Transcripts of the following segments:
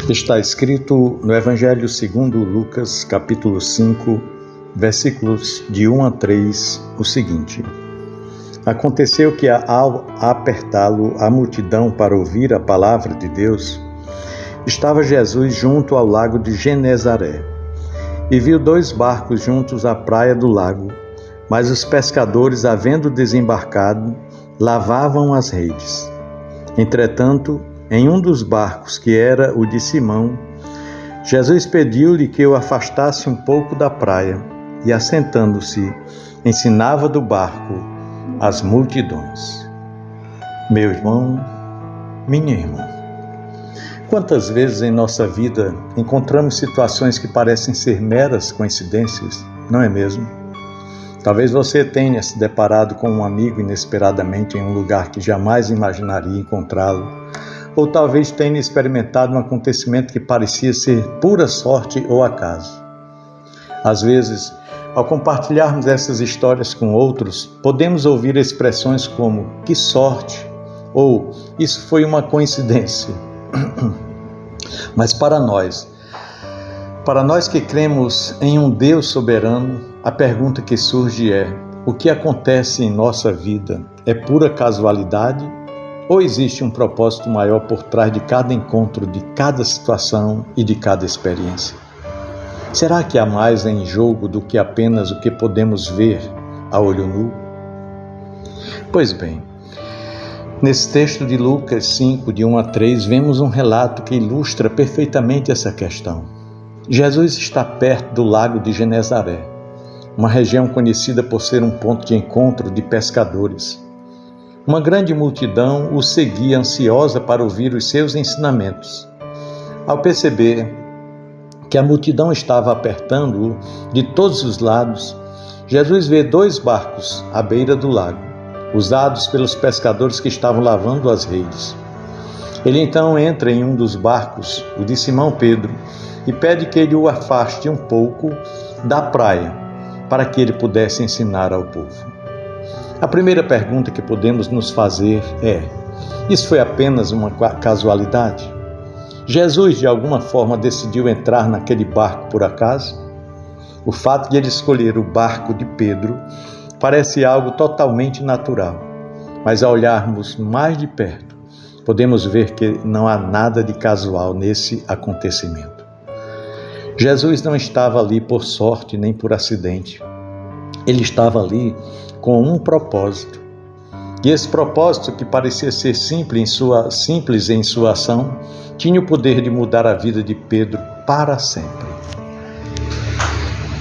Está escrito no Evangelho segundo Lucas, capítulo 5, versículos de 1 a 3, o seguinte: Aconteceu que, ao apertá-lo a multidão para ouvir a palavra de Deus, estava Jesus junto ao lago de Genezaré, e viu 2 barcos juntos à praia do lago, mas os pescadores, havendo desembarcado, lavavam as redes. Entretanto, em um dos barcos, que era o de Simão, Jesus pediu-lhe que o afastasse um pouco da praia, e assentando-se, ensinava do barco as multidões. Meu irmão, minha irmã, quantas vezes em nossa vida encontramos situações que parecem ser meras coincidências, não é mesmo? Talvez você tenha se deparado com um amigo inesperadamente em um lugar que jamais imaginaria encontrá-lo, ou talvez tenha experimentado um acontecimento que parecia ser pura sorte ou acaso. Às vezes, ao compartilharmos essas histórias com outros, podemos ouvir expressões como "que sorte" ou "isso foi uma coincidência". Mas para nós que cremos em um Deus soberano, a pergunta que surge é: o que acontece em nossa vida é pura casualidade? Ou existe um propósito maior por trás de cada encontro, de cada situação e de cada experiência? Será que há mais em jogo do que apenas o que podemos ver a olho nu? Pois bem, nesse texto de Lucas 5, de 1 a 3, vemos um relato que ilustra perfeitamente essa questão. Jesus está perto do lago de Genezaré, uma região conhecida por ser um ponto de encontro de pescadores. Uma grande multidão o seguia ansiosa para ouvir os seus ensinamentos. Ao perceber que a multidão estava apertando-o de todos os lados, Jesus vê 2 barcos à beira do lago, usados pelos pescadores que estavam lavando as redes. Ele então entra em um dos barcos, o de Simão Pedro, e pede que ele o afaste um pouco da praia, para que ele pudesse ensinar ao povo. A primeira pergunta que podemos nos fazer é: isso foi apenas uma casualidade? Jesus, de alguma forma, decidiu entrar naquele barco por acaso? O fato de ele escolher o barco de Pedro parece algo totalmente natural, mas ao olharmos mais de perto, podemos ver que não há nada de casual nesse acontecimento. Jesus não estava ali por sorte nem por acidente. Ele estava ali com um propósito. E esse propósito, que parecia ser simples em sua ação, tinha o poder de mudar a vida de Pedro para sempre.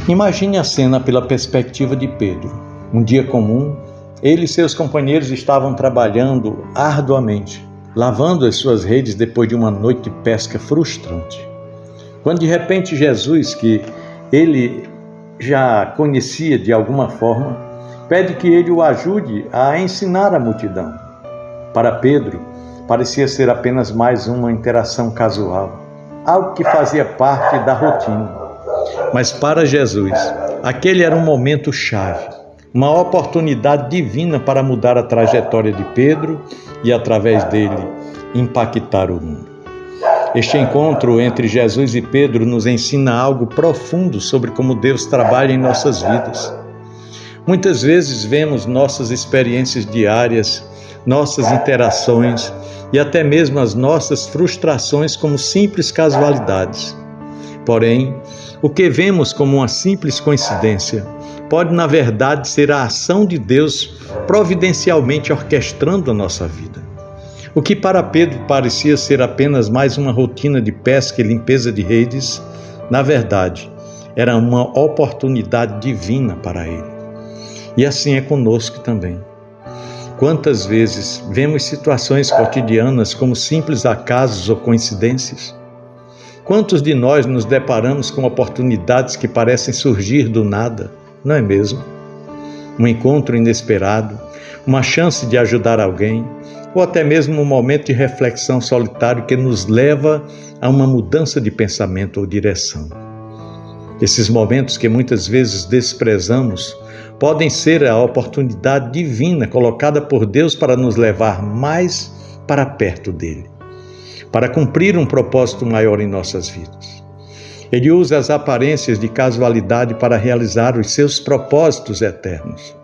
Imagine a cena pela perspectiva de Pedro. Um dia comum, ele e seus companheiros estavam trabalhando arduamente, lavando as suas redes depois de uma noite de pesca frustrante. Quando de repente Jesus, que ele já conhecia de alguma forma, pede que ele o ajude a ensinar a multidão. Para Pedro, parecia ser apenas mais uma interação casual, algo que fazia parte da rotina. Mas para Jesus, aquele era um momento chave, uma oportunidade divina para mudar a trajetória de Pedro e, através dele, impactar o mundo. Este encontro entre Jesus e Pedro nos ensina algo profundo sobre como Deus trabalha em nossas vidas. Muitas vezes vemos nossas experiências diárias, nossas interações e até mesmo as nossas frustrações como simples casualidades. Porém, o que vemos como uma simples coincidência pode, na verdade, ser a ação de Deus providencialmente orquestrando a nossa vida. O que para Pedro parecia ser apenas mais uma rotina de pesca e limpeza de redes, na verdade, era uma oportunidade divina para ele. E assim é conosco também. Quantas vezes vemos situações cotidianas como simples acasos ou coincidências? Quantos de nós nos deparamos com oportunidades que parecem surgir do nada, não é mesmo? Um encontro inesperado, uma chance de ajudar alguém, ou até mesmo um momento de reflexão solitário que nos leva a uma mudança de pensamento ou direção. Esses momentos que muitas vezes desprezamos podem ser a oportunidade divina colocada por Deus para nos levar mais para perto dele. para cumprir um propósito maior em nossas vidas. Ele usa as aparências de casualidade para realizar os seus propósitos eternos.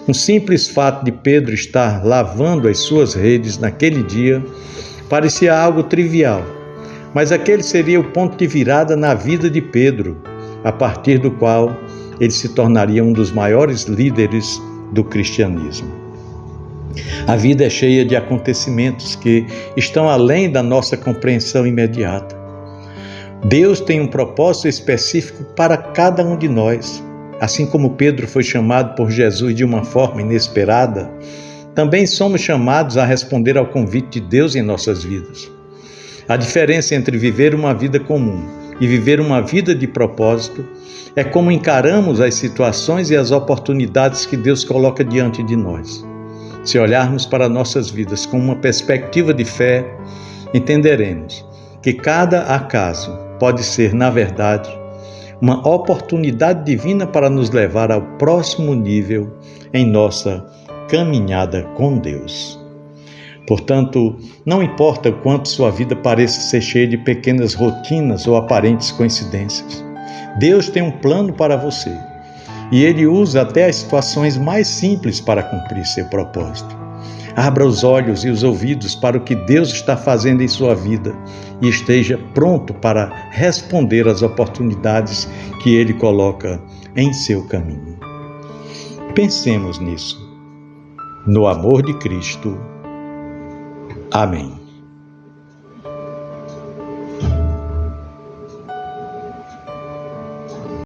Um simples fato de Pedro estar lavando as suas redes naquele dia parecia algo trivial, mas aquele seria o ponto de virada na vida de Pedro, a partir do qual ele se tornaria um dos maiores líderes do cristianismo. A vida é cheia de acontecimentos que estão além da nossa compreensão imediata. Deus tem um propósito específico para cada um de nós. Assim como Pedro foi chamado por Jesus de uma forma inesperada, também somos chamados a responder ao convite de Deus em nossas vidas. A diferença entre viver uma vida comum e viver uma vida de propósito é como encaramos as situações e as oportunidades que Deus coloca diante de nós. Se olharmos para nossas vidas com uma perspectiva de fé, entenderemos que cada acaso pode ser, na verdade, uma oportunidade divina para nos levar ao próximo nível em nossa caminhada com Deus. Portanto, não importa o quanto sua vida pareça ser cheia de pequenas rotinas ou aparentes coincidências, Deus tem um plano para você e Ele usa até as situações mais simples para cumprir seu propósito. Abra os olhos e os ouvidos para o que Deus está fazendo em sua vida e esteja pronto para responder às oportunidades que Ele coloca em seu caminho. Pensemos nisso. No amor de Cristo. Amém.